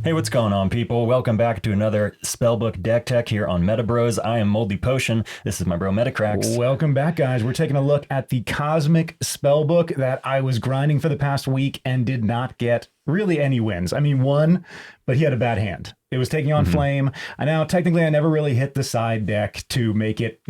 Hey, what's going on, people? Welcome back to another Spellbook Deck Tech here on MetaBroz. I am Moldy Potion. This is my bro Metacracks. Welcome back, guys. We're taking a look at the Cosmic Spellbook that I was grinding for the past week and did not get really any wins. I mean, one, but he had a bad hand. It was taking on Flame. I know technically I never really hit the side deck to make it,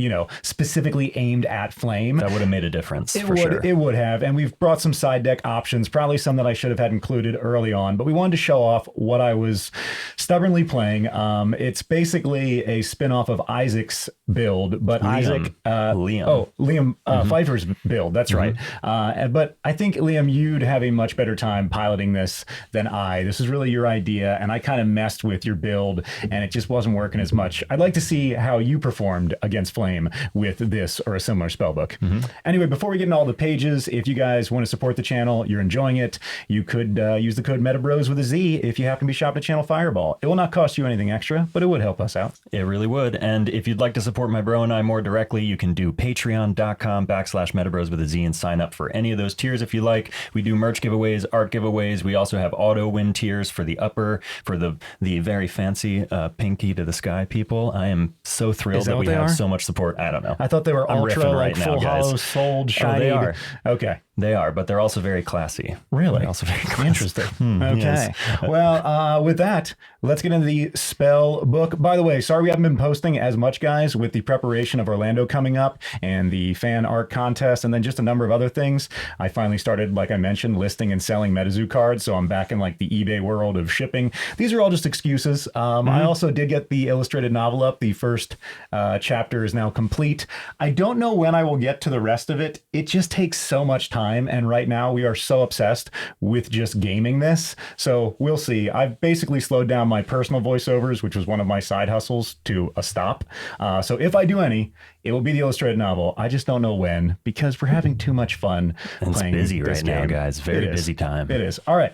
specifically aimed at Flame. That would have made a difference, It for would, sure. It would have, and we've brought some side deck options, probably some that I should have had included early on, but we wanted to show off what I was stubbornly playing. It's basically a spin-off of Isaac's build, but Liam Pfeiffer's build, that's right. But I think, Liam, you'd have a much better time piloting this than I. This is really your idea, and I kind of messed with your build, and it just wasn't working as much. I'd like to see how you performed against Flame with this or a similar spellbook. Anyway, before we get into all the pages, if you guys want to support the channel, you're enjoying it, you could use the code MetaBroz with a Z if you happen to be shopping at Channel Fireball. It will not cost you anything extra, but it would help us out. It really would. And if you'd like to support my bro and I more directly, you can do patreon.com/MetaBroz with a Z and sign up for any of those tiers if you like. We do merch giveaways, art giveaways. We also have auto win tiers for the upper, for the very fancy pinky to the sky people. I am so thrilled that we have so much support. I don't know. I thought they were ultra like now, full guys. hollow souled shiny. They are. Okay. They are, but they're also very classy. Really? They're also very classy. Interesting. Okay. Yes. Well, with that, let's get into the spell book. By the way, sorry we haven't been posting as much, guys, with the preparation of Orlando coming up and the fan art contest and then just a number of other things. I finally started, like I mentioned, listing and selling MetaZoo cards, so I'm back in like the eBay world of shipping. These are all just excuses. I also did get the illustrated novel up. The first chapter is now complete. I don't know when I will get to the rest of it. It just takes so much time. And right now we are so obsessed with just gaming this. So we'll see. I've basically slowed down my personal voiceovers, which was one of my side hustles, to a stop. So if I do any, it will be the illustrated novel. I just don't know when, because we're having too much fun playing It's busy this right game. now, guys. Very busy time. It is. All right.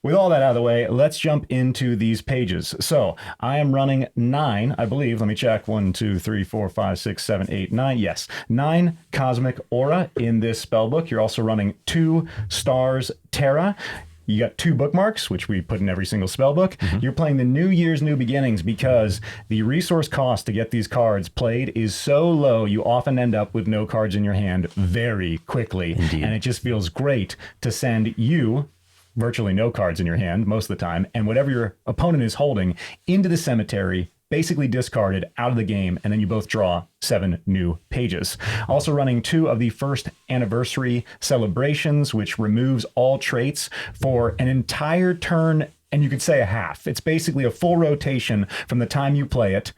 With all that out of the way, let's jump into these pages. So I am running 9, I believe. Let me check. 1, 2, 3, 4, 5, 6, 7, 8, 9. Yes, 9 Cosmic Aura in this spellbook. You're also running 2 Stars TERRA. You got 2 bookmarks, which we put in every single spellbook. You're playing the New Year's New Beginnings because the resource cost to get these cards played is so low, you often end up with no cards in your hand very quickly. Indeed. And it just feels great to send you virtually no cards in your hand most of the time, and whatever your opponent is holding into the cemetery, basically discarded out of the game, and then you both draw 7 new pages. Also running 2 of the first anniversary celebrations, which removes all traits for an entire turn, and you could say a half. It's basically a full rotation from the time you play it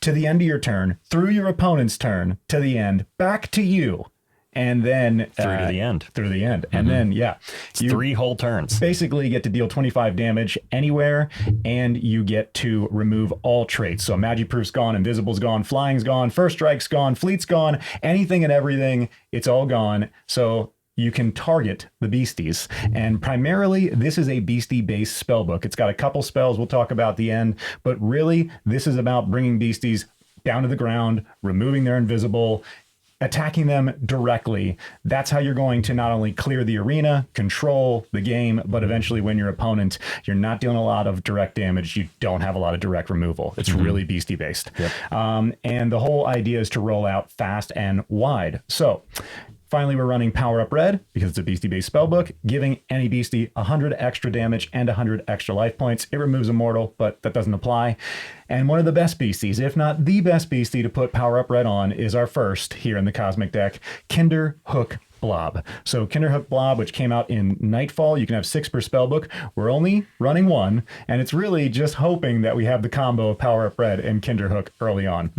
to the end of your turn, through your opponent's turn, to the end, back to you. And then Through to the end. And then, It's 3 whole turns. Basically get to deal 25 damage anywhere, and you get to remove all traits. So Magiproof's gone, Invisible's gone, Flying's gone, First Strike's gone, Fleet's gone, anything and everything, it's all gone. So you can target the beasties. And primarily, this is a beastie-based spellbook. It's got a couple spells we'll talk about at the end, but really, this is about bringing beasties down to the ground, removing their invisible, attacking them directly. That's how you're going to not only clear the arena, control the game, but eventually win your opponent. You're not dealing a lot of direct damage. You don't have a lot of direct removal. It's really beastie based. And the whole idea is to roll out fast and wide. So finally, we're running Powerup Red because it's a beastie-based spellbook, giving any beastie 100 extra damage and 100 extra life points. It removes Immortal, but that doesn't apply. And one of the best beasties, if not the best beastie to put Powerup Red on, is our first here in the Cosmic deck, Kinderhook Blob. So Kinderhook Blob, which came out in Nightfall, you can have 6 per spellbook. We're only running 1, and it's really just hoping that we have the combo of Powerup Red and Kinderhook early on.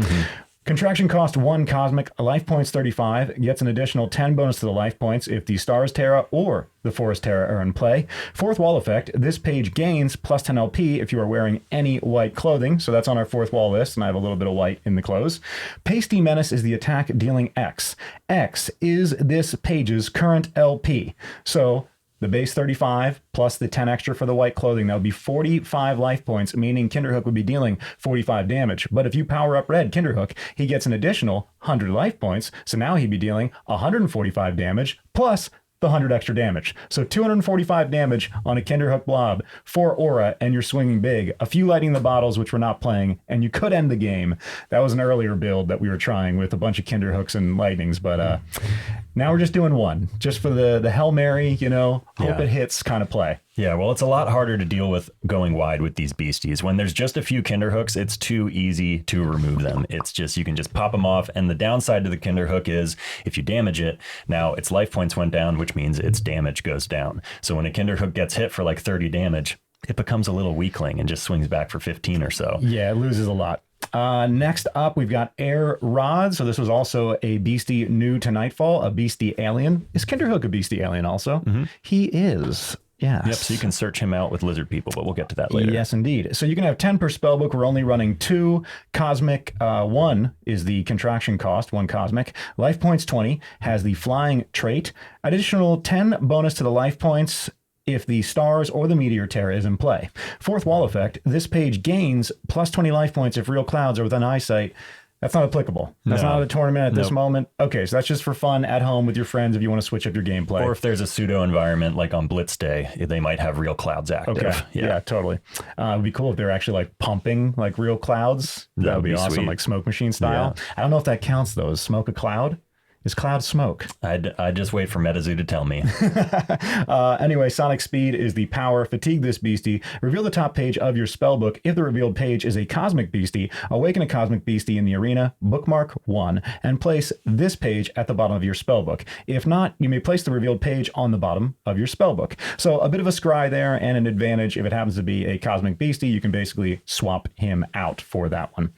Contraction cost 1 Cosmic, life points 35, gets an additional 10 bonus to the life points if the Stars TERRA or the Forest TERRA are in play. Fourth wall effect, this page gains plus 10 LP if you are wearing any white clothing, so that's on our 4th wall list, and I have a little bit of white in the clothes. Pasty Menace is the attack dealing X. X is this page's current LP, so the base 35 plus the 10 extra for the white clothing, that would be 45 life points, meaning Kinderhook would be dealing 45 damage. But if you power up Red Kinderhook, he gets an additional 100 life points, so now he'd be dealing 145 damage plus the 100 extra damage. So 245 damage on a Kinderhook Blob, 4 aura, and you're swinging big. A few lighting the bottles, which we're not playing, and you could end the game. That was an earlier build that we were trying with a bunch of Kinderhooks and lightnings, but now we're just doing one, just for the Hail Mary, hope it hits kind of play. Yeah, well, it's a lot harder to deal with going wide with these beasties. When there's just a few Kinderhooks, it's too easy to remove them. It's just, you can just pop them off. And the downside to the Kinderhook is if you damage it, now its life points went down, which means its damage goes down. So when a Kinderhook gets hit for like 30 damage, it becomes a little weakling and just swings back for 15 or so. Yeah, it loses a lot. Next up, we've got Air Rod. So this was also a beastie new to Nightfall, a beastie alien. Is Kinderhook a beastie alien also? Mm-hmm. He is. Yes. Yep, so you can search him out with lizard people, but we'll get to that later. Yes, indeed. So you can have 10 per spellbook. We're only running 2. Cosmic 1 is the contraction cost, 1 cosmic. Life points 20, has the flying trait. Additional 10 bonus to the life points if the stars or the meteor terror is in play. Fourth wall effect, this page gains plus 20 life points if real clouds are within eyesight. That's not applicable. That's not a tournament at this moment. Okay, so that's just for fun at home with your friends if you want to switch up your gameplay. Or if there's a pseudo environment like on Blitz Day, they might have real clouds active. Okay, yeah, totally. It would be cool if they're actually like pumping like real clouds. That would be awesome, sweet. Like smoke machine style. Yeah. I don't know if that counts though. Is smoke a cloud? Is cloud smoke? I'd just wait for MetaZoo to tell me. Anyway, Sonic Speed is the power. Fatigue this beastie. Reveal the top page of your spellbook. If the revealed page is a cosmic beastie, awaken a cosmic beastie in the arena, bookmark 1, and place this page at the bottom of your spellbook. If not, you may place the revealed page on the bottom of your spellbook. So a bit of a scry there and an advantage. If it happens to be a cosmic beastie, you can basically swap him out for that one.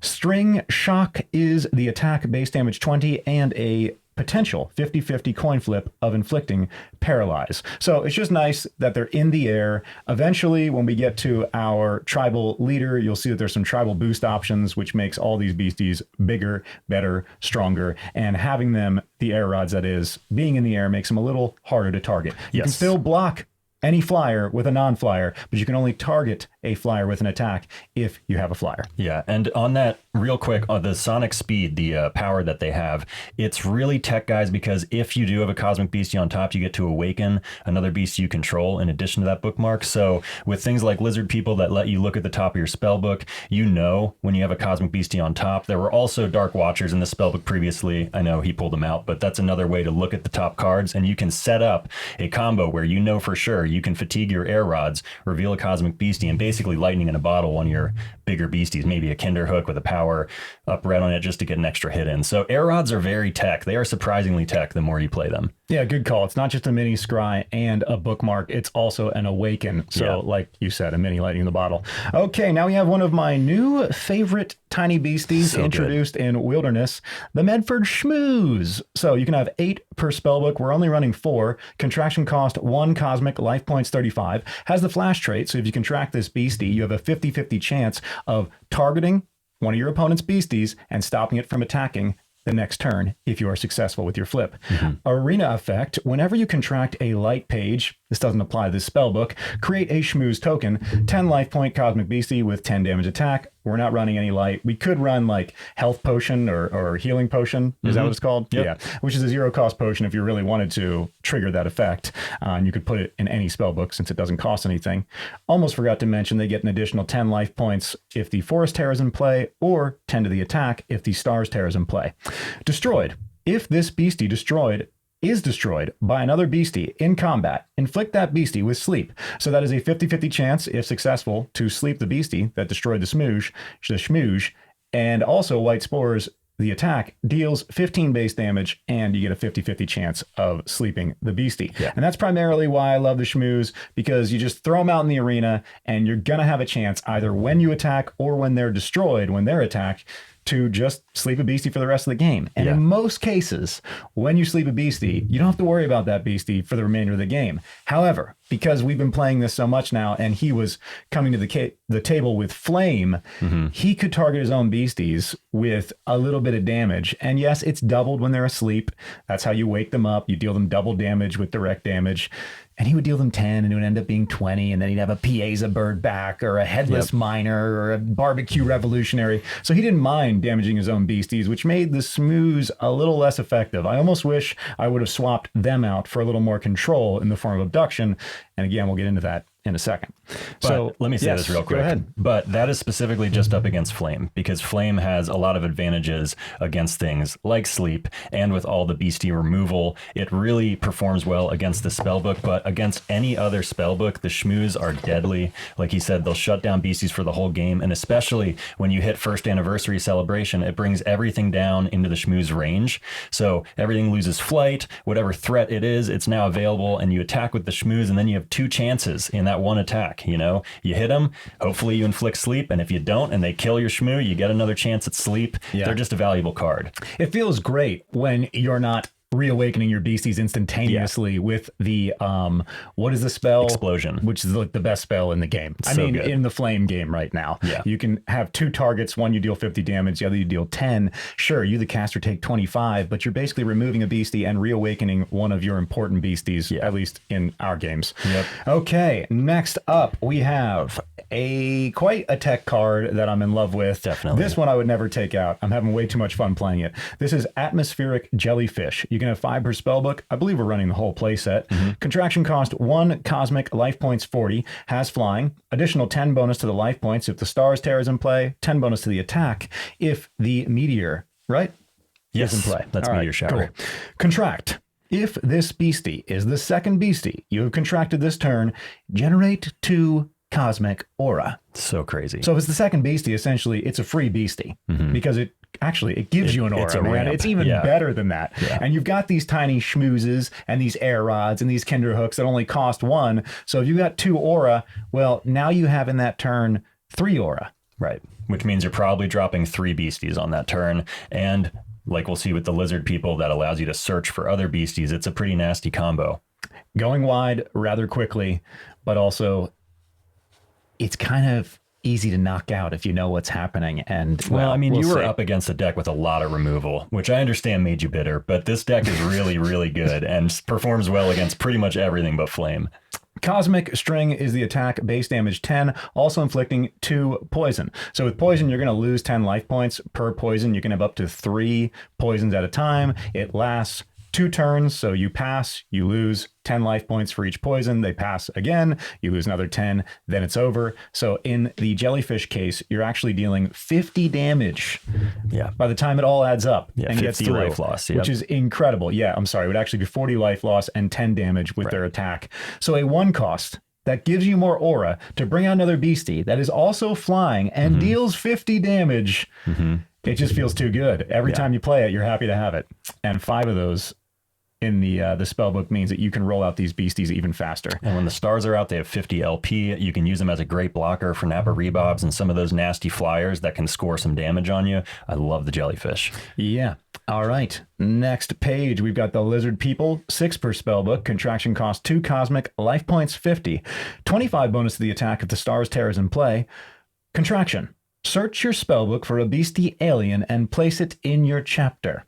String Shock is the attack base damage 20 and a potential 50-50 coin flip of inflicting paralyze. So it's just nice that they're in the air. Eventually, when we get to our tribal leader, you'll see that there's some tribal boost options, which makes all these beasties bigger, better, stronger, and having them, the air rods that is, being in the air makes them a little harder to target. You can still block any flyer with a non-flyer, but you can only target a flyer with an attack if you have a flyer. Yeah, and on that, real quick, the Sonic Speed, the power that they have, it's really tech, guys, because if you do have a Cosmic Beastie on top, you get to awaken another beast you control in addition to that bookmark. So with things like Lizard People that let you look at the top of your spellbook, when you have a Cosmic Beastie on top. There were also Dark Watchers in the spellbook previously. I know he pulled them out, but that's another way to look at the top cards, and you can set up a combo where for sure you can fatigue your air rods, reveal a Cosmic Beastie, and basically lightning in a bottle one of your bigger beasties, maybe a Kinderhook with a power up red on it just to get an extra hit in. So air rods are very tech. They are surprisingly tech the more you play them. Yeah, good call. It's not just a mini scry and a bookmark. It's also an awaken. So like you said, a mini lightning in the bottle. Okay, now we have one of my new favorite tiny beasties introduced in Wilderness, the Medford Schmooze. So you can have 8 per spellbook. We're only running 4. Contraction cost 1 cosmic, life points 35. Has the flash trait, so if you contract this beastie, you have a 50-50 chance of targeting one of your opponent's beasties and stopping it from attacking the next turn if you are successful with your flip. Arena effect, whenever you contract a light page, this doesn't apply to this spellbook, create a Schmooze token, 10 life point Cosmic Beastie with 10 damage attack. We're not running any light. We could run like health potion or healing potion. Is that what it's called? Yep. Yeah, which is a 0 cost potion if you really wanted to trigger that effect. And you could put it in any spellbook since it doesn't cost anything. Almost forgot to mention they get an additional 10 life points if the Forest Terror is in play, or 10 to the attack if the Stars Terror is in play. Destroyed. If this beastie is destroyed by another beastie in combat, inflict that beastie with sleep. So that is a 50-50 chance, if successful, to sleep the beastie that destroyed the Schmooze, and also White Spores, the attack, deals 15 base damage, and you get a 50-50 chance of sleeping the beastie. Yeah. And that's primarily why I love the Schmooze, because you just throw them out in the arena, and you're going to have a chance either when you attack or when they're destroyed, when they're attacked, to just sleep a beastie for the rest of the game. And in most cases, when you sleep a beastie, you don't have to worry about that beastie for the remainder of the game. However, because we've been playing this so much now, and he was coming to the table with Flame, he could target his own beasties with a little bit of damage. And yes, it's doubled when they're asleep. That's how you wake them up. You deal them double damage with direct damage. And he would deal them 10, and it would end up being 20, and then he'd have a Pieza bird back, or a headless miner, or a barbecue revolutionary. So he didn't mind damaging his own beasties, which made the Schmooze a little less effective. I almost wish I would have swapped them out for a little more control in the form of abduction. And again, we'll get into that in a second. But so let me say this real quick. Go ahead. But that is specifically just up against Flame, because Flame has a lot of advantages against things like sleep, and with all the beastie removal, it really performs well against the spellbook. But against any other spellbook, the Schmooze are deadly. Like he said, they'll shut down beasties for the whole game, and especially when you hit first anniversary celebration, it brings everything down into the Schmooze range. So everything loses flight, whatever threat it is, it's now available, and you attack with the Schmooze, and then you have 2 chances in that one attack. You know, you hit them, hopefully you inflict sleep, and if you don't and they kill your Schmoo, you get another chance at sleep. They're just a valuable card. It feels great when you're not reawakening your beasties instantaneously with the what is the spell? Explosion, which is like the best spell in the game. I mean, in the Flame game right now. You can have 2 targets, one you deal 50 damage, the other you deal 10. Sure, you the caster take 25, but you're basically removing a beastie and reawakening one of your important beasties, at least in our games. Okay, next up we have quite a tech card that I'm in love with. Definitely. This one I would never take out. I'm having way too much fun playing it. This is Atmospheric JellyFish. You can have 5 per spellbook. I believe we're running the whole play set. Contraction cost 1 cosmic, life points 40, has flying, additional 10 bonus to the life points if the stars TERRA is in play, 10 bonus to the attack if the meteor, is in play. That's all meteor shower. Cool. Contract. If this beastie is the second beastie you have contracted this turn, generate 2 cosmic aura. So crazy. So if it's the second beastie, essentially it's a free beastie because it gives you an aura, man. It's even better than that. And you've got these tiny schmoozes and these air rods and these Kinderhooks that only cost 1. So if you got 2 aura, well, now you have in that turn 3 aura. Right. Which means you're probably dropping 3 beasties on that turn. And like we'll see with the lizard people, that allows you to search for other beasties. It's a pretty nasty combo. Going wide rather quickly, but also it's kind of easy to knock out if you know what's happening. And well, I mean, you were up against a deck with a lot of removal, which I understand made you bitter, but this deck is really, really good and performs well against pretty much everything but Flame. Cosmic String is the attack, base damage 10, also inflicting 2 poison. So with poison, you're going to lose 10 life points per poison. You can have up to 3 poisons at a time. It lasts 2 turns, so you pass, you lose 10 life points for each poison. They pass again, you lose another 10, then it's over. So in the JellyFish case, you're actually dealing 50 damage by the time it all adds up and gets through, life loss, which is incredible. I'm sorry, it would actually be 40 life loss and 10 damage with their attack. So a 1 cost that gives you more aura to bring out another beastie that is also flying and deals 50 damage. It just feels too good. Every time you play it, you're happy to have it. And 5 of those in the spellbook means that you can roll out these beasties even faster. And when the stars are out, they have 50 LP. You can use them as a great blocker for Nappa Rebobs and some of those nasty flyers that can score some damage on you. I love the JellyFish. All right. Next page, we've got the lizard people, 6 per spellbook. Contraction cost 2 cosmic, life points 50, 25 bonus to the attack if the stars TERRA is in play. Contraction. Search your spellbook for a beastie alien and place it in your chapter.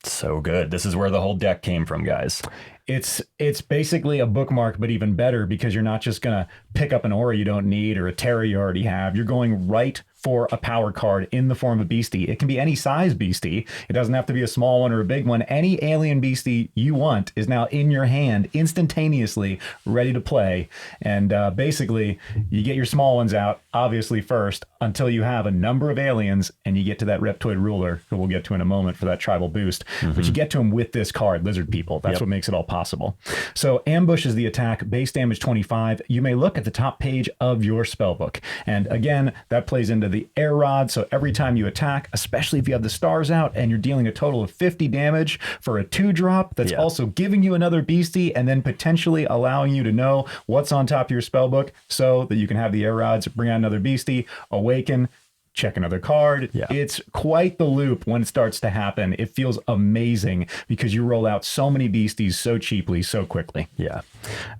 So good. This is where the whole deck came from, guys. It's basically a bookmark, but even better, because you're not just going to pick up an aura you don't need or a TERRA you already have. You're going right for a power card in the form of beastie. It can be any size beastie. It doesn't have to be a small one or a big one. Any alien beastie you want is now in your hand instantaneously, ready to play. And basically, you get your small ones out, obviously first, until you have a number of aliens, and you get to that Reptoid Ruler, who we'll get to in a moment for that tribal boost. But you get to him with this card, Lizard People. That's what makes it all possible. So Ambush is the attack, base damage 25. You may look at the top page of your spellbook. And again, that plays into the air rod. So every time you attack, especially if you have the stars out and you're dealing a total of 50 damage for a 2-drop, that's also giving you another beastie and then potentially allowing you to know what's on top of your spellbook so that you can have the air rods, bring out another beastie, awaken, check another card. Yeah. It's quite the loop when it starts to happen. It feels amazing because you roll out so many beasties so cheaply, so quickly. Yeah.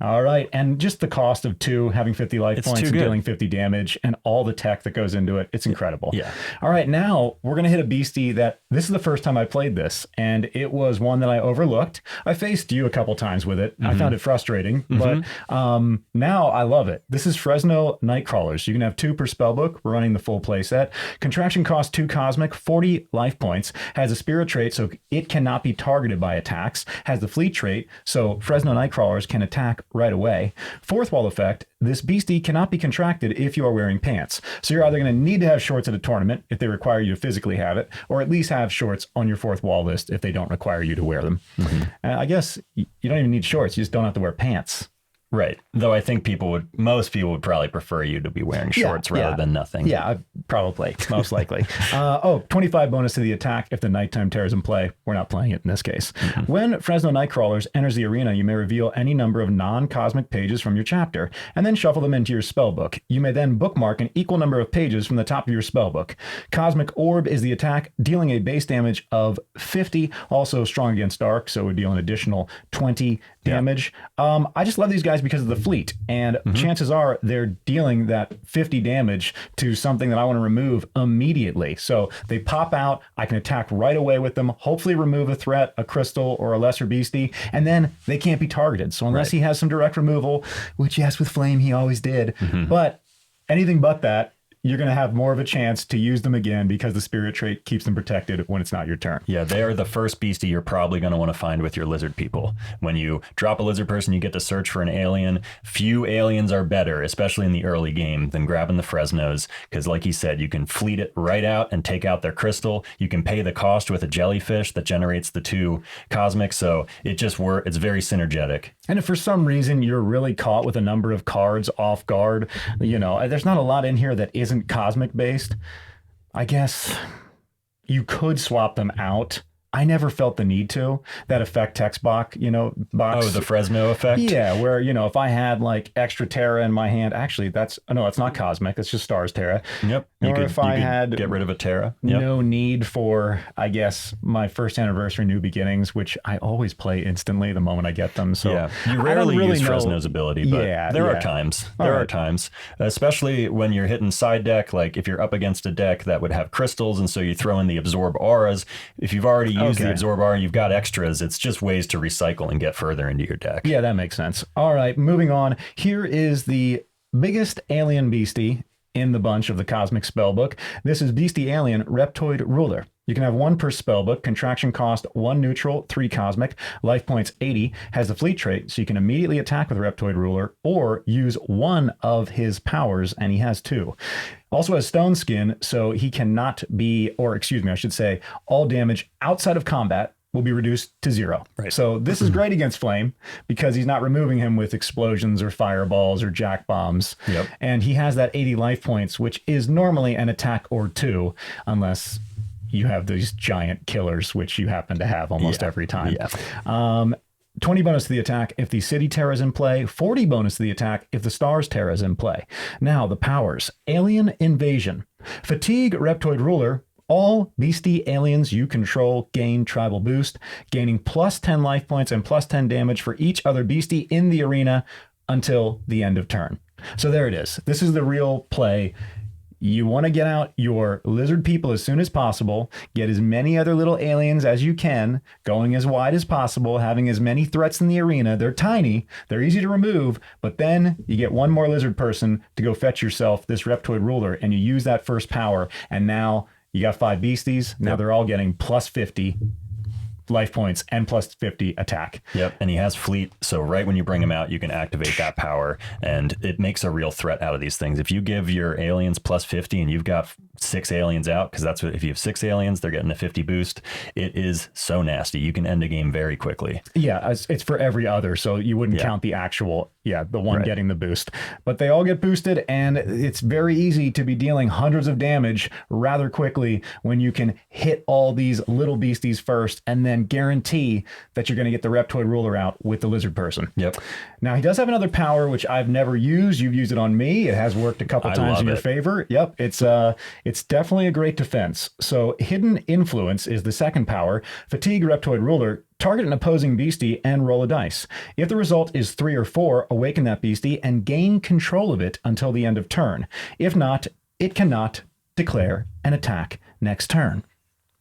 All right. And just the cost of 2, having 50 life points and dealing 50 damage and all the tech that goes into it. It's incredible. Yeah. All right. Now we're going to hit a beastie that this is the first time I played this, and it was one that I overlooked. I faced you a couple times with it. I found it frustrating, but now I love it. This is Fresno Nightcrawlers. You can have 2 per spellbook. We're running the full play set. Contraction costs 2 cosmic, 40 life points, has a spirit trait, so it cannot be targeted by attacks, has the fleet trait, so Fresno Nightcrawlers can attack right away. 4th wall effect, this beastie cannot be contracted if you are wearing pants. So you're either going to need to have shorts at a tournament if they require you to physically have it, or at least have shorts on your 4th wall list if they don't require you to wear them. I guess you don't even need shorts, you just don't have to wear pants. Right. Though I think most people would probably prefer you to be wearing shorts rather than nothing. Yeah, probably, most likely. 25 bonus to the attack if the nighttime terror is in play. We're not playing it in this case. When Fresno Nightcrawlers enters the arena, you may reveal any number of non-cosmic pages from your chapter, and then shuffle them into your spellbook. You may then bookmark an equal number of pages from the top of your spellbook. Cosmic Orb is the attack, dealing a base damage of 50, also strong against dark, so it would deal an additional 20 damage. I just love these guys because of the fleet, and chances are they're dealing that 50 damage to something that I want to remove immediately. So they pop out, I can attack right away with them, hopefully remove a threat, a crystal or a lesser beastie, and then they can't be targeted. So unless he has some direct removal, which yes, with Flame he always did, but anything but that, you're going to have more of a chance to use them again because the spirit trait keeps them protected when it's not your turn. Yeah, they are the first beastie you're probably going to want to find with your lizard people. When you drop a lizard person, you get to search for an alien. Few aliens are better, especially in the early game, than grabbing the Fresnos, because like you said, you can fleet it right out and take out their crystal. You can pay the cost with a JellyFish that generates the 2 cosmic, so it's very synergetic. And if for some reason you're really caught with a number of cards off guard, there's not a lot in here that isn't cosmic based, I guess you could swap them out. I never felt the need to. That effect text box, box. Oh, the Fresno effect? Yeah, where, if I had like extra TERRA in my hand, actually it's not cosmic, it's just stars TERRA. Yep. If I had get rid of a TERRA. No need for, I guess, my first anniversary New Beginnings, which I always play instantly the moment I get them. So yeah, you rarely use Fresno's ability, but there are times. There are times, especially when you're hitting side deck, like if you're up against a deck that would have crystals, and so you throw in the absorb auras. If you've already used the absorb aura, you've got extras. It's just ways to recycle and get further into your deck. Yeah, that makes sense. All right, moving on. Here is the biggest alien beastie in the bunch of the Cosmic Spellbook. This is Beastie Alien Reptoid Ruler. You can have 1 per spellbook, contraction cost 1 neutral, 3 cosmic, life points 80, has the fleet trait, so you can immediately attack with Reptoid Ruler or use 1 of his powers, and he has 2. Also has stone skin, so he cannot be, or excuse me, I should say, all damage outside of combat will be reduced to 0. Right. So this is great against Flame because he's not removing him with explosions or fireballs or jack bombs. Yep. And he has that 80 life points, which is normally an attack or 2, unless you have these giant killers, which you happen to have almost every time. Yeah. 20 bonus to the attack if the City Terror is in play, 40 bonus to the attack if the Stars Terror is in play. Now, the powers. Alien Invasion. Fatigue Reptoid Ruler. All beastie aliens you control gain tribal boost, gaining plus 10 life points and plus 10 damage for each other beastie in the arena until the end of turn. So there it is. This is the real play. You want to get out your lizard people as soon as possible, get as many other little aliens as you can, going as wide as possible, having as many threats in the arena. They're tiny, they're easy to remove, but then you get 1 more lizard person to go fetch yourself this Reptoid Ruler, and you use that first power, and now you got 5 beasties. Now they're all getting plus 50 life points and plus 50 attack. Yep. And he has fleet. So right when you bring him out, you can activate that power, and it makes a real threat out of these things. If you give your aliens plus 50 and you've got 6 aliens out, because that's what, if you have 6 aliens, they're getting a 50 boost. It is so nasty. You can end a game very quickly. Yeah. It's for every other. So you wouldn't count the actual, the one getting the boost, but they all get boosted, and it's very easy to be dealing hundreds of damage rather quickly when you can hit all these little beasties first and then guarantee that you're going to get the Reptoid Ruler out with the lizard person. Yep. Now he does have another power which I've never used. You've used it on me. It has worked a couple times in your favor. Yep. It's It's definitely a great defense. So Hidden Influence is the second power. Fatigue Reptoid Ruler. Target an opposing beastie and roll a dice. If the result is 3 or 4, awaken that beastie and gain control of it until the end of turn. If not, it cannot declare an attack next turn.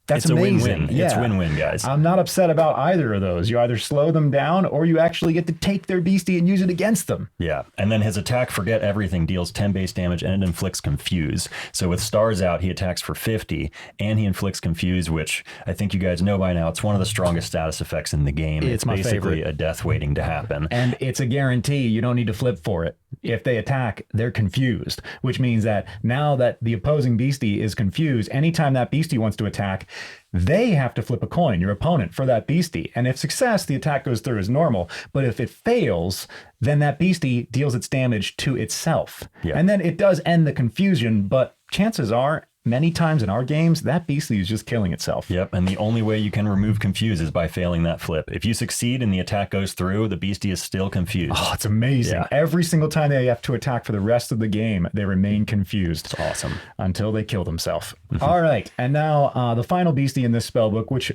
That's it's amazing. A win-win. Yeah. It's win-win, guys. I'm not upset about either of those. You either slow them down or you actually get to take their beastie and use it against them. Yeah. And then his attack, Forget Everything, deals 10 base damage and it inflicts Confuse. So with stars out, he attacks for 50 and he inflicts Confuse, which I think you guys know by now. It's one of the strongest status effects in the game. It's my basically favorite. A death waiting to happen. And it's a guarantee. You don't need to flip for it. If they attack, they're confused, which means that now that the opposing beastie is confused, anytime that beastie wants to attack, they have to flip a coin, your opponent, for that beastie. And if success, the attack goes through as normal. But if it fails, then that beastie deals its damage to itself. Yeah. And then it does end the confusion, but chances are, many times in our games, that beastie is just killing itself. Yep, and the only way you can remove Confuse is by failing that flip. If you succeed and the attack goes through, the beastie is still confused. Oh, it's amazing. Yeah. Every single time they have to attack for the rest of the game, they remain confused. It's awesome. Until they kill themselves. All right, and now the final beastie in this spellbook, which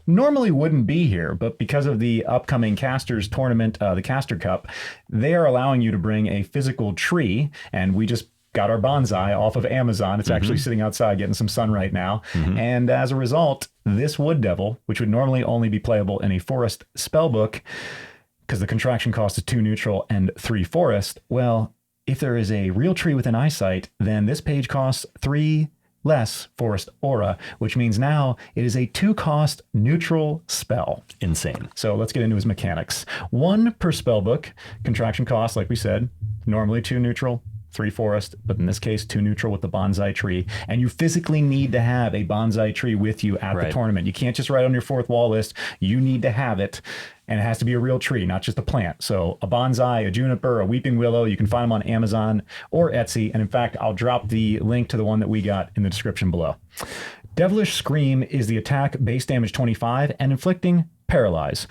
normally wouldn't be here, but because of the upcoming Casters tournament, the Caster Cup, they are allowing you to bring a physical tree, and we just got our bonsai off of Amazon. It's actually sitting outside getting some sun right now. And as a result, this Wood Devil, which would normally only be playable in a forest spellbook, because the contraction cost is 2 neutral and 3 forest, well, if there is a real tree within eyesight, then this page costs 3 less forest aura, which means now it is a 2-cost neutral spell. Insane. So let's get into his mechanics. 1 per spellbook. Contraction cost, like we said, normally 2 neutral, 3 forest, but in this case, 2 neutral with the bonsai tree. And you physically need to have a bonsai tree with you at the tournament. You can't just write on your 4th wall list. You need to have it. And it has to be a real tree, not just a plant. So a bonsai, a juniper, a weeping willow, you can find them on Amazon or Etsy. And in fact, I'll drop the link to the one that we got in the description below. Devilish Scream is the attack, base damage 25, and inflicting paralyze.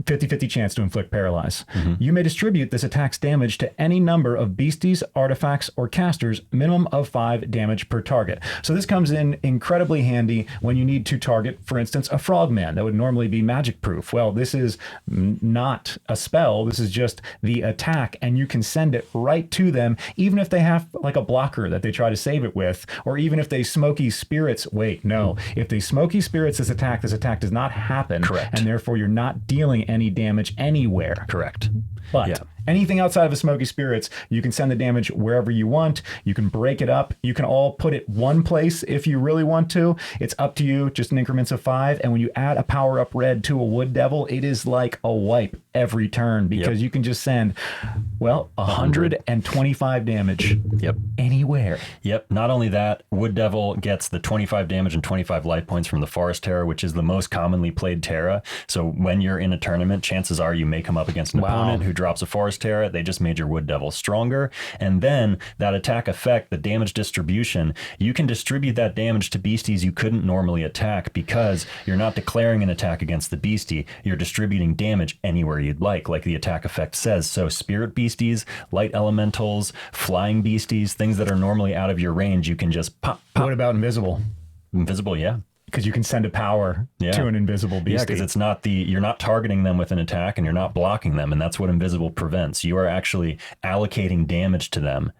50-50 chance to inflict paralyze. You may distribute this attack's damage to any number of beasties, artifacts, or casters, minimum of 5 damage per target. So this comes in incredibly handy when you need to target, for instance, a frogman that would normally be magic proof. Well, this is not a spell. This is just the attack, and you can send it right to them, even if they have like a blocker that they try to save it with, or even if they smoky spirits. Wait, no. If they smoky spirits this attack does not happen. Correct. And therefore you're not dealing any damage anywhere. Correct. But anything outside of a smoky spirits, you can send the damage wherever you want. You can break it up. You can all put it one place if you really want to. It's up to you, just in increments of 5. And when you add a Powerup Red to a Wood Devil, it is like a wipe every turn, because you can just send, well, 125 damage anywhere. Yep. Not only that, Wood Devil gets the 25 damage and 25 life points from the Forest Terra, which is the most commonly played Terra. So when you're in a tournament, chances are you may come up against an opponent who drops a Forest Terra. They just made your Wood Devil stronger. And then that attack effect, the damage distribution, you can distribute that damage to beasties you couldn't normally attack, because you're not declaring an attack against the beastie. You're distributing damage anywhere you'd like the attack effect says. So spirit beasties, light elementals, flying beasties, things that are normally out of your range, you can just pop. What about invisible? Invisible, yeah. Because you can send a power to an invisible beastie. Yeah, because it's not you're not targeting them with an attack and you're not blocking them, and that's what invisible prevents. You are actually allocating damage to them,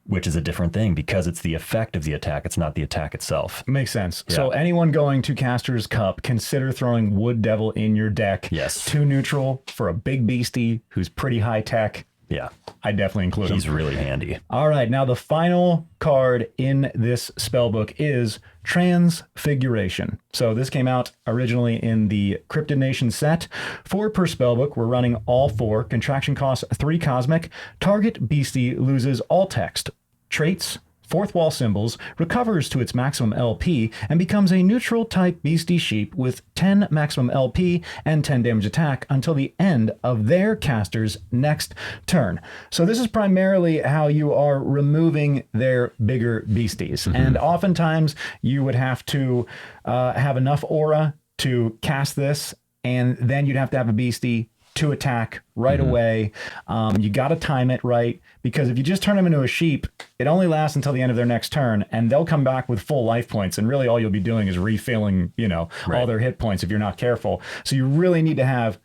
which is a different thing, because it's the effect of the attack. It's not the attack itself. Makes sense. Yeah. So anyone going to Caster's Cup, consider throwing Wood Devil in your deck. Yes. 2 neutral for a big beastie who's pretty high tech. Yeah. I definitely include him. He's really handy. All right. Now the final card in this spellbook is Transfiguration. So this came out originally in the Cryptid Nation set. 4 per spellbook. We're running all 4. Contraction costs 3 cosmic. Target beastie loses all text, traits, 4th wall symbols, recovers to its maximum LP, and becomes a neutral type beastie sheep with 10 maximum LP and 10 damage attack until the end of their caster's next turn. So this is primarily how you are removing their bigger beasties. And oftentimes you would have to have enough aura to cast this, and then you'd have to have a beastie to attack right away. You got to time it right, because if you just turn them into a sheep, it only lasts until the end of their next turn, and they'll come back with full life points. And really all you'll be doing is refilling, all their hit points if you're not careful. So you really need to have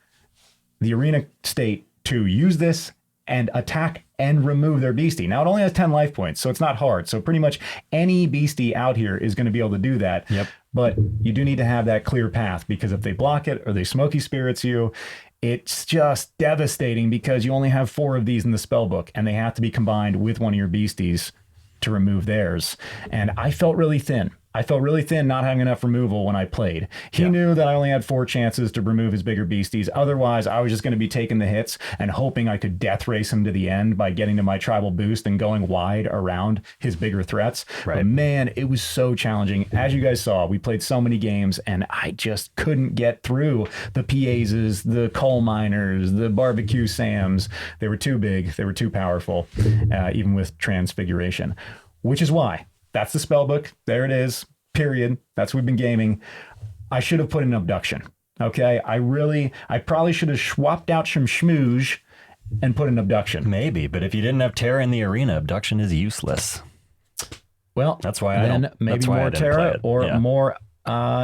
the arena state to use this and attack and remove their Beastie. Now, it only has 10 life points, so it's not hard. So pretty much any Beastie out here is going to be able to do that. Yep. But you do need to have that clear path, because if they block it or they Smoky Spirits you, it's just devastating, because you only have 4 of these in the spellbook, and they have to be combined with one of your Beasties to remove theirs. And I felt really thin. Not having enough removal when I played. He knew that I only had 4 chances to remove his bigger Beasties. Otherwise, I was just going to be taking the hits and hoping I could death race him to the end by getting to my tribal boost and going wide around his bigger threats. Right. But man, it was so challenging. As you guys saw, we played so many games, and I just couldn't get through the Piezas, the Coal Miners, the Barbecue Sams. They were too big. They were too powerful, even with Transfiguration, which is why. That's the spellbook. There it is. Period. That's what we've been gaming. I should have put in Abduction. Okay. I probably should have swapped out some Schmooze and put in Abduction. Maybe, but if you didn't have TERRA in the arena, Abduction is useless. Well, that's why maybe more TERRA or more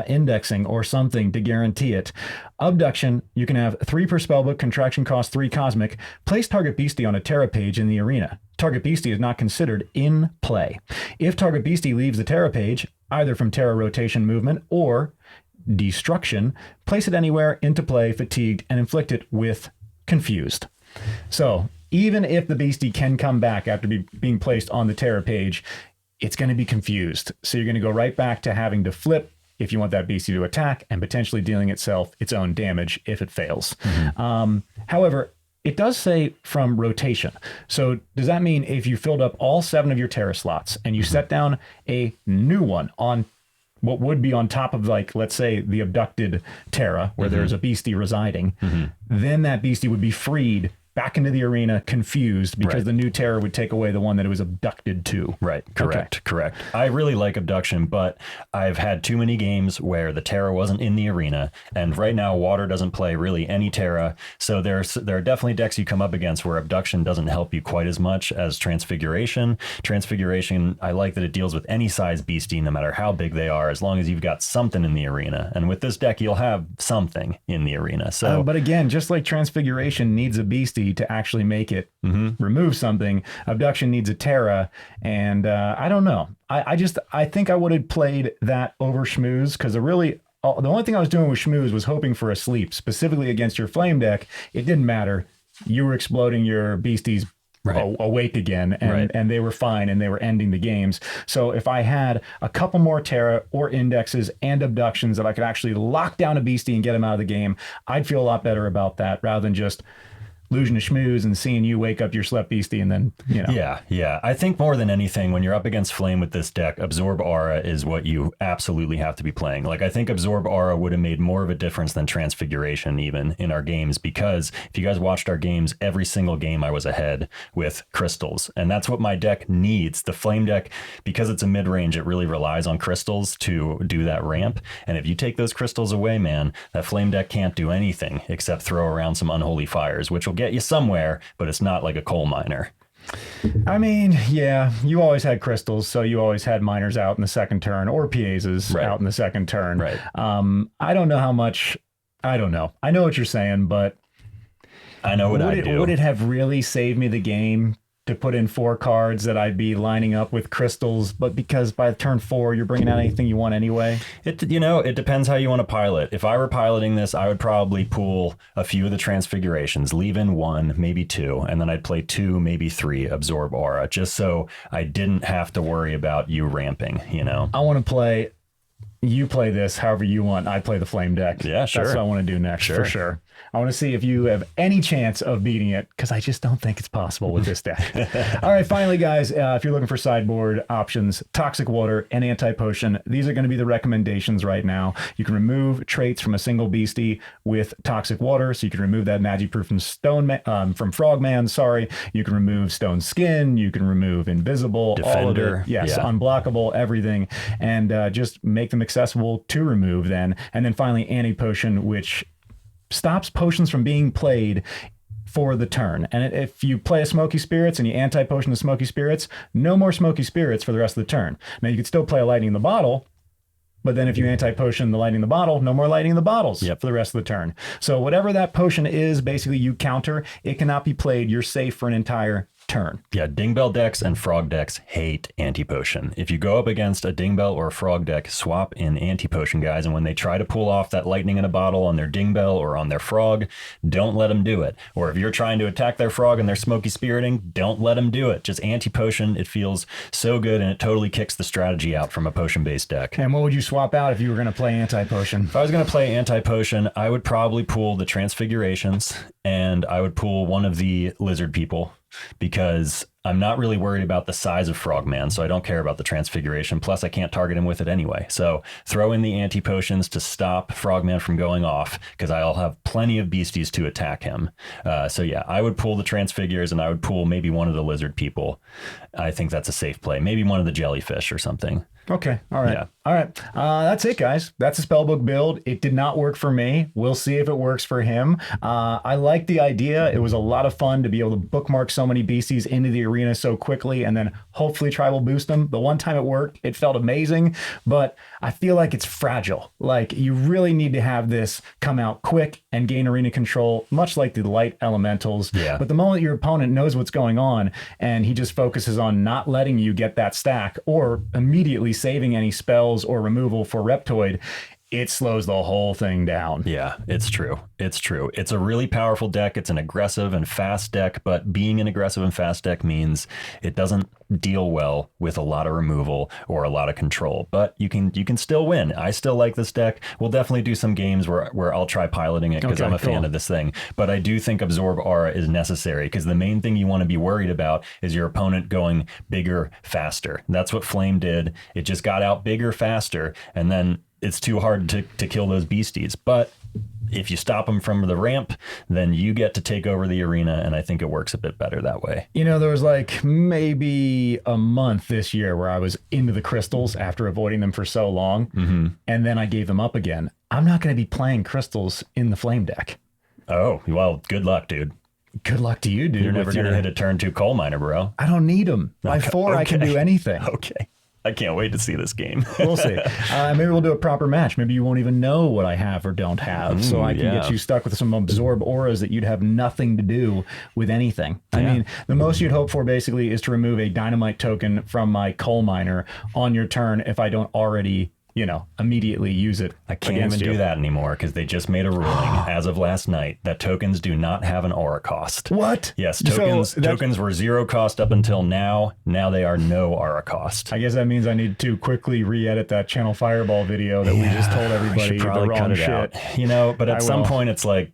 indexing or something to guarantee it. Abduction, you can have 3 per spellbook, contraction cost 3 cosmic. Place target Beastie on a TERRA page in the arena. Target Beastie is not considered in play. If target Beastie leaves the TERRA page, either from TERRA rotation movement or destruction, place it anywhere into play, fatigued, and inflict it with confused. So even if the Beastie can come back after being placed on the TERRA page, it's going to be confused. So you're going to go right back to having to flip if you want that Beastie to attack, and potentially dealing itself its own damage if it fails. However, it does say from rotation. So does that mean if you filled up all 7 of your TERRA slots and you set down a new one on what would be on top of, like, let's say the abducted TERRA, where there's a Beastie residing, then that Beastie would be freed back into the arena confused, because the new TERRA would take away the one that it was abducted to. Right. Correct. I really like Abduction, but I've had too many games where the TERRA wasn't in the arena, and right now Water doesn't play really any TERRA, so there are definitely decks you come up against where Abduction doesn't help you quite as much as Transfiguration. Transfiguration, I like that it deals with any size Beastie, no matter how big they are, as long as you've got something in the arena. And with this deck, you'll have something in the arena. So, but again, just like Transfiguration needs a Beastie to actually make it remove something, Abduction needs a TERRA, and I don't know. I think I would have played that over Schmooze, because the only thing I was doing with Schmooze was hoping for a sleep, specifically against your Flame deck. It didn't matter. You were exploding your Beasties awake again, and they were fine, and they were ending the games. So if I had a couple more TERRA or indexes and abductions that I could actually lock down a Beastie and get him out of the game, I'd feel a lot better about that, rather than just losing to Schmooze and seeing you wake up your slept Beastie and then, Yeah. I think more than anything, when you're up against Flame with this deck, Absorb Aura is what you absolutely have to be playing. Like, I think Absorb Aura would have made more of a difference than Transfiguration even in our games, because if you guys watched our games, every single game I was ahead with crystals, and that's what my deck needs. The Flame deck, because it's a mid-range, it really relies on crystals to do that ramp, and if you take those crystals away, man, that Flame deck can't do anything except throw around some Unholy Fires, which will get you somewhere, but it's not like a Coal Miner. I mean, yeah, you always had crystals, so you always had miners out in the second turn, or Piezas out in the second turn. Right. I don't know how much. I don't know. I know what you're saying, but I know what I do. Would it have really saved me the game to put in 4 cards that I'd be lining up with crystals, but because by turn 4 you're bringing out anything you want anyway? It depends how you want to pilot. If I were piloting this, I would probably pool a few of the Transfigurations, leave in 1, maybe 2, and then I'd play 2, maybe 3 Absorb Aura, just so I didn't have to worry about you ramping, I want to play. You play this however you want. I play the Flame deck. Yeah, sure. That's what I want to do next, for sure. I want to see if you have any chance of beating it, because I just don't think it's possible with this deck. All right, finally, guys, if you're looking for sideboard options, Toxic Water and Anti-Potion, these are going to be the recommendations right now. You can remove traits from a single Beastie with Toxic Water, so you can remove that Magiproof from Frogman, sorry. You can remove Stone Skin, you can remove Invisible, Defender, all of it. Yes, Unblockable, everything, and just make them accessible to remove then. And then finally, Anti-Potion, which stops potions from being played for the turn. And if you play a Smoky Spirits and you anti-potion the Smoky Spirits, no more Smoky Spirits for the rest of the turn. Now you could still play a Lightning in the Bottle, but then if you anti-potion the Lightning in the Bottle, no more Lightning in the Bottles for the rest of the turn. So whatever that potion is, basically you counter, it cannot be played. You're safe for an entire turn. Yeah, Dingbell decks and Frog decks hate anti-potion. If you go up against a Dingbell or a Frog deck, swap in anti-potion, guys, and when they try to pull off that Lightning in a Bottle on their Dingbell or on their Frog, don't let them do it. Or if you're trying to attack their Frog and they're Smoky Spiriting, don't let them do it. Just anti-potion, it feels so good, and it totally kicks the strategy out from a potion-based deck. And what would you swap out if you were going to play anti-potion? If I was going to play anti-potion, I would probably pull the Transfigurations, and I would pull one of the Lizard People, because I'm not really worried about the size of Frogman, so I don't care about the Transfiguration. Plus, I can't target him with it anyway. So throw in the anti-potions to stop Frogman from going off, because I'll have plenty of beasties to attack him. So yeah, I would pull the Transfigures, and I would pull maybe one of the Lizard People. I think that's a safe play. Maybe one of the Jellyfish or something. Okay. All right. Yeah. All right. That's it, guys. That's a spellbook build. It did not work for me. We'll see if it works for him. I like the idea. It was a lot of fun to be able to bookmark so many beasties into the arena so quickly and then hopefully tribal boost them. The one time it worked, it felt amazing, but I feel like it's fragile. Like you really need to have this come out quick and gain arena control, much like the light elementals. Yeah. But the moment your opponent knows what's going on and he just focuses on not letting you get that stack or immediately saving any spells or removal for Reptoid, it slows the whole thing down. Yeah, it's true. It's true. It's a really powerful deck. It's an aggressive and fast deck, but being an aggressive and fast deck means it doesn't deal well with a lot of removal or a lot of control, but you can still win. I still like this deck. We'll definitely do some games where I'll try piloting it because I'm a fan of this thing, but I do think Absorb Aura is necessary because the main thing you want to be worried about is your opponent going bigger, faster. That's what Flame did. It just got out bigger, faster, and then it's too hard to kill those beasties. But if you stop them from the ramp, then you get to take over the arena, and I think it works a bit better that way. You know, there was like maybe a month this year where I was into the crystals after avoiding them for so long, and then I gave them up again. I'm not going to be playing crystals in the Flame deck. Oh, well, good luck, dude. Good luck to you, dude. You're never going to hit a turn 2 coal miner, bro. I don't need them. By 4, I can do anything. Okay. I can't wait to see this game. We'll see. Maybe we'll do a proper match. Maybe you won't even know what I have or don't have. So I can get you stuck with some Absorb Auras that you'd have nothing to do with anything. I mean, the most you'd hope for basically is to remove a Dynamite token from my coal miner on your turn if I don't already, you know, immediately use it. I can't even do that anymore because they just made a ruling as of last night that tokens do not have an aura cost. What? Yes, tokens were 0 cost up until now. Now they are no aura cost. I guess that means I need to quickly re-edit that Channel Fireball video that we just told everybody the wrong shit. Out. You know, but at some point it's like,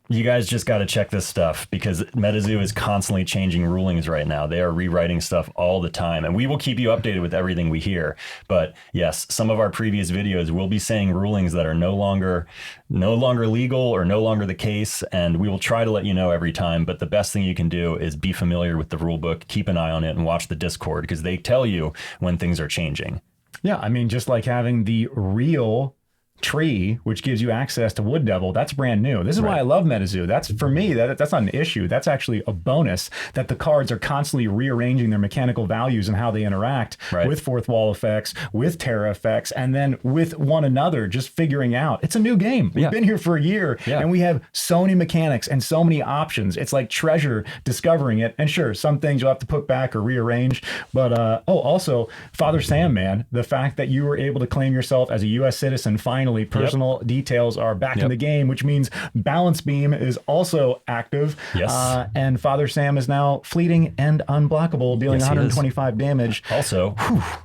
you guys just got to check this stuff because MetaZoo is constantly changing rulings right now. They are rewriting stuff all the time, and we will keep you updated with everything we hear. But yes, some of our previous videos will be saying rulings that are no longer legal or no longer the case, and we will try to let you know every time. But the best thing you can do is be familiar with the rule book, keep an eye on it, and watch the Discord because they tell you when things are changing. Yeah, I mean, just like having the real tree, which gives you access to Wood Devil, that's brand new. This is why I love MetaZoo. That's, for me, that's not an issue. That's actually a bonus that the cards are constantly rearranging their mechanical values and how they interact with fourth wall effects, with TERRA effects, and then with one another, just figuring out. It's a new game. We've been here for a year, and we have so many mechanics and so many options. It's like treasure discovering it. And sure, some things you'll have to put back or rearrange. But, also, Father Sam, man, the fact that you were able to claim yourself as a U.S. citizen finally, personal details are back in the game, which means Balance Beam is also active. Yes. And Father Sam is now fleeting and unblockable, dealing 125 damage. Also,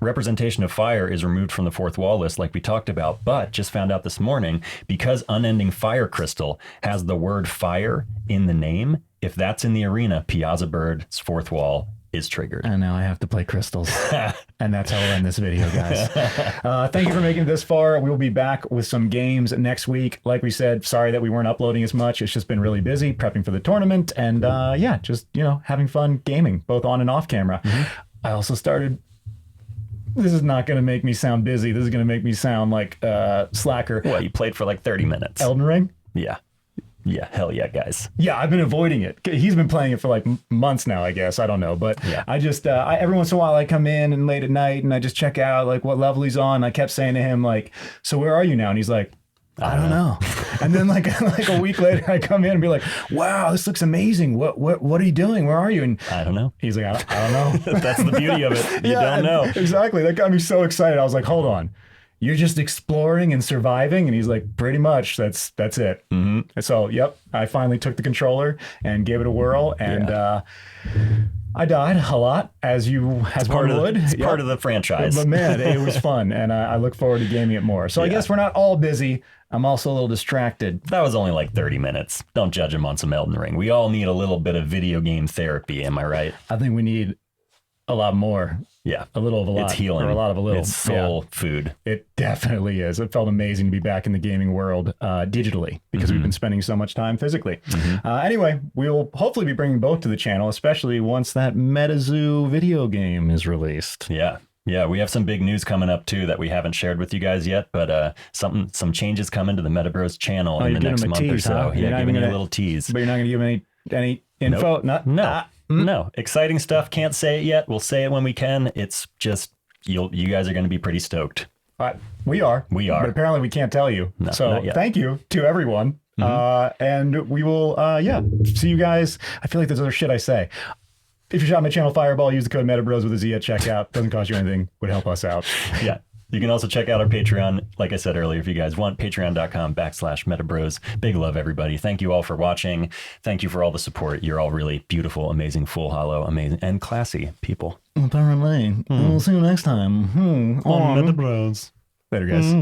Representation of Fire is removed from the fourth wall list like we talked about, but just found out this morning, because Unending Fire Crystal has the word fire in the name, if that's in the arena, Piazza Bird's fourth wall is triggered. And now I have to play crystals. And that's how we'll end this video, guys. Thank you for making it this far. We will be back with some games next week. Like we said, sorry that we weren't uploading as much. It's just been really busy prepping for the tournament and just, having fun gaming, both on and off camera. I also started... This is not going to make me sound busy. This is going to make me sound like slacker. What, you played for like 30 minutes? Elden Ring? Yeah. Yeah, hell yeah, guys. Yeah, I've been avoiding it. He's been playing it for like months now, I guess. I don't know. But Yeah. I just, every once in a while I come in and late at night and I just check out like what level he's on. I kept saying to him like, so where are you now? And he's like, I don't know. And then like a week later I come in and be like, wow, this looks amazing. What are you doing? Where are you? And I don't know. he's like, I don't know. That's the beauty of it. You don't know. Exactly. That got me so excited. I was like, hold on. You're just exploring and surviving? And he's like, pretty much. That's it. Mm-hmm. And so, yep, I finally took the controller and gave it a whirl. And I died a lot, as one would. It's part of the franchise. But man, it was fun. And I look forward to gaming it more. So I guess we're not all busy. I'm also a little distracted. That was only like 30 minutes. Don't judge him on some Elden Ring. We all need a little bit of video game therapy. Am I right? I think we need a lot more. Yeah. A little of a lot. It's healing. Or a lot of a little. It's soul food. It definitely is. It felt amazing to be back in the gaming world digitally because we've been spending so much time physically. Anyway, we'll hopefully be bringing both to the channel, especially once that MetaZoo video game is released. Yeah. Yeah, we have some big news coming up too that we haven't shared with you guys yet, but some changes coming to the MetaBroz channel in the next month or so. Huh? Yeah, giving you a little tease. But you're not going to give any info? Nope. No. Exciting stuff. Can't say it yet. We'll say it when we can. It's just you guys are going to be pretty stoked. We are. But apparently we can't tell you. No, so thank you to everyone. And we will, see you guys. I feel like there's other shit I say. If you shop my channel Fireball, use the code MetaBroz with a Z at checkout. Doesn't cost you anything. Would help us out. Yeah. You can also check out our Patreon, like I said earlier, if you guys want, patreon.com/MetaBroz. Big love, everybody. Thank you all for watching. Thank you for all the support. You're all really beautiful, amazing, full hollow, amazing, and classy people. Apparently. We'll see you next time. On MetaBroz. Later, guys.